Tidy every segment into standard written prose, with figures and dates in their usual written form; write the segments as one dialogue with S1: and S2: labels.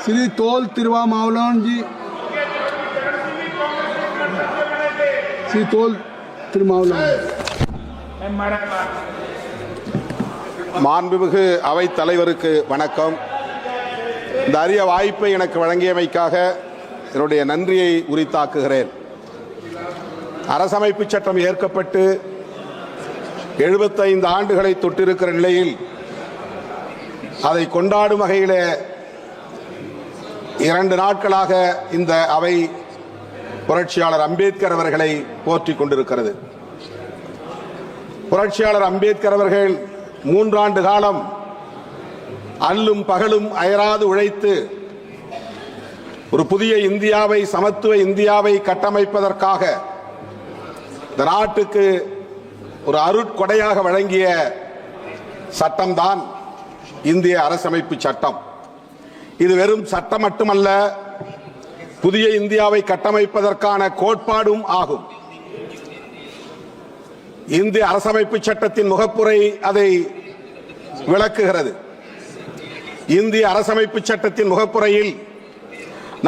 S1: श्री तोल तिरुवामावलन जी, श्री तोल तिरुमावलन।
S2: மாண்புமிகு அவைத் தலைவருக்கு வணக்கம். இந்த அரிய வாய்ப்பை எனக்கு வழங்கியமைக்காக என்னுடைய நன்றியை உரித்தாக்குகிறேன். அரசமைப்பு சட்டம் ஏற்கப்பட்டு 75 ஆண்டுகளை தொட்டிருக்கிற நிலையில் அதை கொண்டாடும் வகையிலே 2 நாட்களாக இந்த அவை புரட்சியாளர் அம்பேத்கர் அவர்களை போற்றிக் கொண்டிருக்கிறது. புரட்சியாளர் அம்பேத்கர் அவர்கள் 3 ஆண்டு காலம் அல்லும் பகலும் அயராது உழைத்து ஒரு புதிய இந்தியாவை, சமத்துவ இந்தியாவை கட்டமைப்பதற்காக இந்த நாட்டுக்கு ஒரு அருட்கொடையாக வழங்கிய சட்டம்தான் இந்திய அரசமைப்பு சட்டம். இது வெறும் சட்டம் மட்டுமல்ல, புதிய இந்தியாவை கட்டமைப்பதற்கான கோட்பாடும் ஆகும். இந்திய அரசமைப்பு சட்டத்தின் முகப்புரை அதை விளக்குகிறது. இந்திய அரசமைப்பு சட்டத்தின் முகப்புரையில்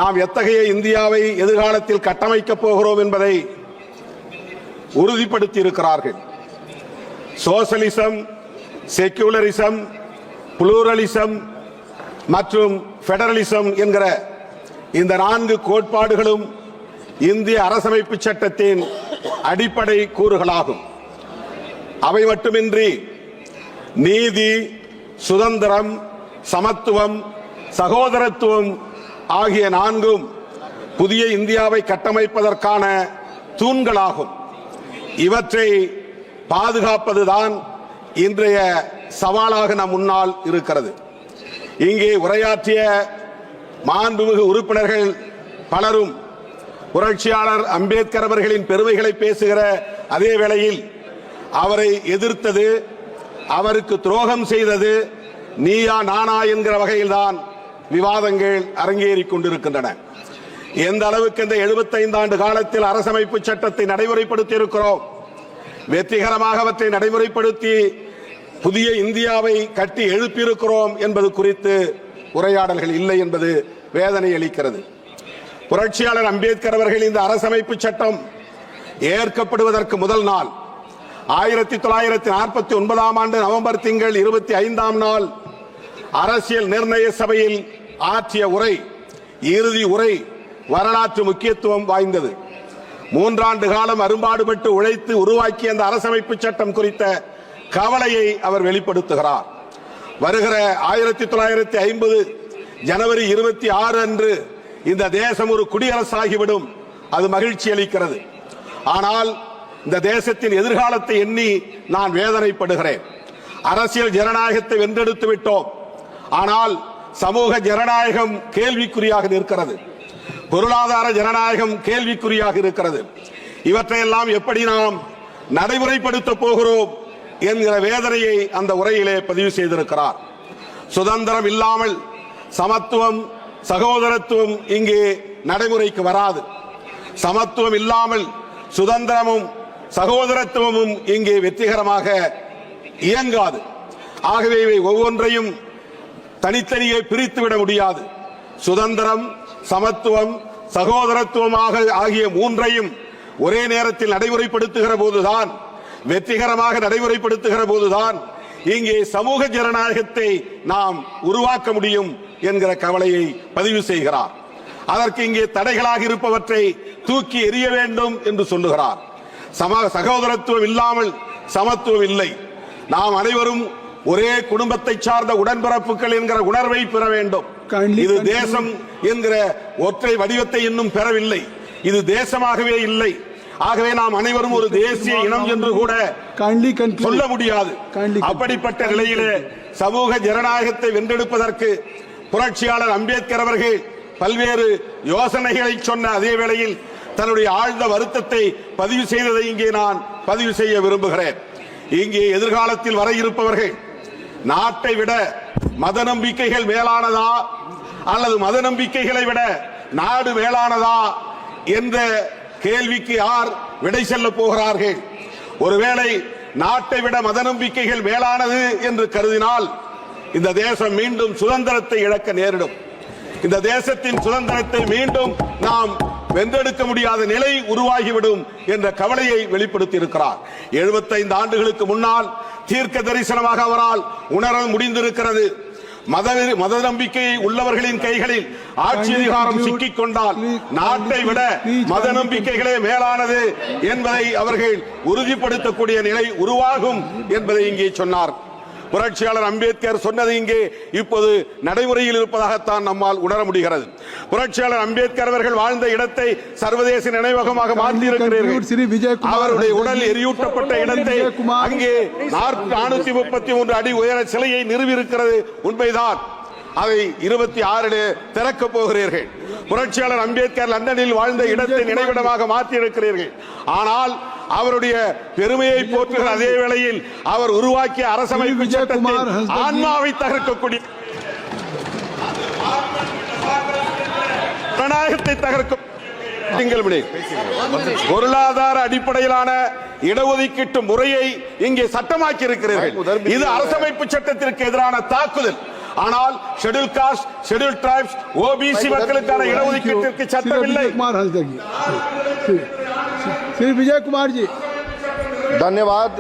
S2: நாம் எத்தகைய இந்தியாவை எதிர்காலத்தில் கட்டமைக்கப் போகிறோம் என்பதை உறுதிப்படுத்தி இருக்கிறார்கள். சோசலிசம், செக்யூலரிசம், புளூரலிசம் மற்றும் பெடரலிசம் என்கிற இந்த 4 கோட்பாடுகளும் இந்திய அரசமைப்பு சட்டத்தின் அடிப்படை கூறுகளாகும். அவை மட்டுமின்றி நீதி, சுதந்திரம், சமத்துவம், சகோதரத்துவம் ஆகிய 4ம் புதிய இந்தியாவை கட்டமைப்பதற்கான தூண்களாகும். இவற்றை பாதுகாப்பதுதான் இன்றைய சவாலாக நம் முன்னால் இருக்கிறது. இங்கே உரையாற்றிய மாண்புமிகு உறுப்பினர்கள் பலரும் புரட்சியாளர் அம்பேத்கர் அவர்களின் பெருமைகளை பேசுகிற அதே வேளையில் அவரை எதிர்த்தது, அவருக்கு துரோகம் செய்தது நீயா நானா என்கிற வகையில்தான் விவாதங்கள் அரங்கேறிக் கொண்டிருக்கின்றன. எந்த அளவுக்கு இந்த 75 ஆண்டு காலத்தில் அரசமைப்பு சட்டத்தை நடைமுறைப்படுத்தி இருக்கிறோம், வெற்றிகரமாக அவற்றை நடைமுறைப்படுத்தி புதிய இந்தியாவை கட்டி எழுப்பியிருக்கிறோம் என்பது குறித்து உரையாடல்கள் இல்லை என்பது வேதனை அளிக்கிறது. புரட்சியாளர் அம்பேத்கர் அவர்கள் இந்த அரசமைப்பு சட்டம் ஏற்கப்படுவதற்கு முதல் நாள் 1949 ஆண்டு நவம்பர் திங்கள் 25ஆம் நாள் அரசியல் நிர்ணய சபையில் ஆற்றிய உரை, இறுதி உரை வரலாற்று முக்கியத்துவம் வாய்ந்தது. 3 ஆண்டு காலம் அரும்பாடுபட்டு உழைத்து உருவாக்கிய அந்த அரசமைப்பு சட்டம் குறித்த கவலையை அவர் வெளிப்படுத்துகிறார். வருகிற 1950 ஜனவரி 26 அன்று இந்த தேசம் ஒரு குடியரசாகிவிடும். அது மகிழ்ச்சி அளிக்கிறது. ஆனால் இந்த தேசத்தின் எதிர்காலத்தை எண்ணி நான் வேதனைப்படுகிறேன். அரசியல் ஜனநாயகத்தை வென்றெடுத்து விட்டோம். ஆனால் சமூக ஜனநாயகம் கேள்விக்குறியாக நிற்கிறது. பொருளாதார ஜனநாயகம் கேள்விக்குறியாக இருக்கிறது. இவற்றையெல்லாம் எப்படி நாம் நடைமுறைப்படுத்த போகிறோம் என்கிற வேதனையை அந்த உரையிலே பதிவு செய்திருக்கிறார். சுதந்திரம் இல்லாமல் சமத்துவம், சகோதரத்துவம் இங்கே நடைமுறைக்கு வராது. சமத்துவம் இல்லாமல் சுதந்திரமும் சகோதரத்துவமும் இங்கே வெற்றிகரமாக இயங்காது. ஆகவே இவை ஒவ்வொன்றையும் தனித்தனியே பிரித்துவிட முடியாது. சுதந்திரம், சமத்துவம், சகோதரத்துவமாக ஆகிய 3ஐயும் ஒரே நேரத்தில் நடைமுறைப்படுத்துகிற போதுதான், வெற்றிகரமாக நடைமுறைப்படுத்துகிற போதுதான் இங்கே சமூக ஜனநாயகத்தை நாம் உருவாக்க முடியும் என்கிற கவலையை பதிவு செய்கிறார். அதற்கு இங்கே தடைகளாக இருப்பவற்றை தூக்கி எறிய வேண்டும் என்று சொல்லுகிறார். சகோதரத்துவம் இல்லாமல் சமத்துவம் இல்லை. நாம் அனைவரும் ஒரே குடும்பத்தை சார்ந்த உடன்பிறப்புகள் என்கிற உணர்வை பெற வேண்டும். இது தேசம் என்கிற ஒற்றை வடிவத்தை இன்னும் பெறவில்லை. இது தேசமாகவே இல்லை. ஆகவே நாம் அனைவரும் ஒரு தேசிய இனம் என்று கூட சொல்ல முடியாது. அப்படிப்பட்ட நிலையிலே சமூக ஜனநாயகத்தை வென்றெடுப்பதற்கு புரட்சியாளர் அம்பேத்கர் அவர்கள் பல்வேறு யோசனைகளை சொன்ன அதே வேளையில் தன்னுடைய ஆழ்ந்த வருத்தத்தை பதிவு செய்ததை இங்கே நான் பதிவு செய்ய விரும்புகிறேன். இங்கே எதிர்காலத்தில் வர இருப்பவர்கள் நாட்டை விட மத நம்பிக்கைகள் மேலானதா அல்லது மத நம்பிக்கைகளை விட நாடு மேலானதா என்ற கேள்விக்கு யார் விடை செல்ல போகிறார்கள்? ஒருவேளை நாட்டை விட மத நம்பிக்கைகள் மேலானது என்று கருதினால் இந்த தேசம் மீண்டும் சுதந்திரத்தை இழக்க நேரிடும். இந்த தேசத்தின் சுதந்திரத்தை மீண்டும் நாம் வென்றெடுக்க முடியாத நிலை உருவாகிவிடும் என்ற கவலையை வெளிப்படுத்தி இருக்கிறார். 75 ஆண்டுகளுக்கு முன்னால் தீர்க்க தரிசனமாக அவரால் உணர முடிந்திருக்கிறது. மத நம்பிக்கையை உள்ளவர்களின் கைகளில் ஆட்சி அதிகாரம் சிக்கிக் கொண்டால் நாட்டை விட மத நம்பிக்கைகளே மேலானது என்பதை அவர்கள் உறுதிப்படுத்தக்கூடிய நிலை உருவாகும் என்பதை இங்கே சொன்னார். புரட்சியாளர் அம்பேத்கர் சொன்னது இங்கே இப்போது நடைமுறையில் இருப்பதாகத்தான் நம்மால் உணர முடிகிறது. புரட்சியாளர் அம்பேத்கர் அவர்கள் வாழ்ந்த இடத்தை சர்வதேச நினைவகமாக மாற்றியிருக்கிறீர்கள். அவருடைய உடல் எரியூட்டப்பட்ட இடத்தை அங்கே 433 அடி உயர சிலையை நிறுவியிருக்கிறது உண்மைதான். அதை 26 திறக்கப் போகிறீர்கள். புரட்சியாளர் அம்பேத்கர் லண்டனில் வாழ்ந்த இடத்தை நினைவிடமாக மாற்றி இருக்கிறீர்கள். ஆனால் அவருடைய பெருமையை போற்றுகிற அதே வேளையில் அவர் உருவாக்கிய அரசமைப்பு சட்டத்தில் ஆன்மாவை தகர்க்கக்கூடிய ஜனநாயகத்தை தகர்க்கும் பொருளாதார அடிப்படையிலான இடஒதுக்கீட்டு முறையை இங்கே சட்டமாக்கி இருக்கிறீர்கள். இது அரசமைப்பு சட்டத்திற்கு எதிரான தாக்குதல். ஆனால் schedule cost, schedule tribes, OBC மக்களுக்கான இடஒதுக்கீட்டிற்கு சட்டமில்லை.
S1: श्री विजय कुमार जी
S3: धन्यवाद।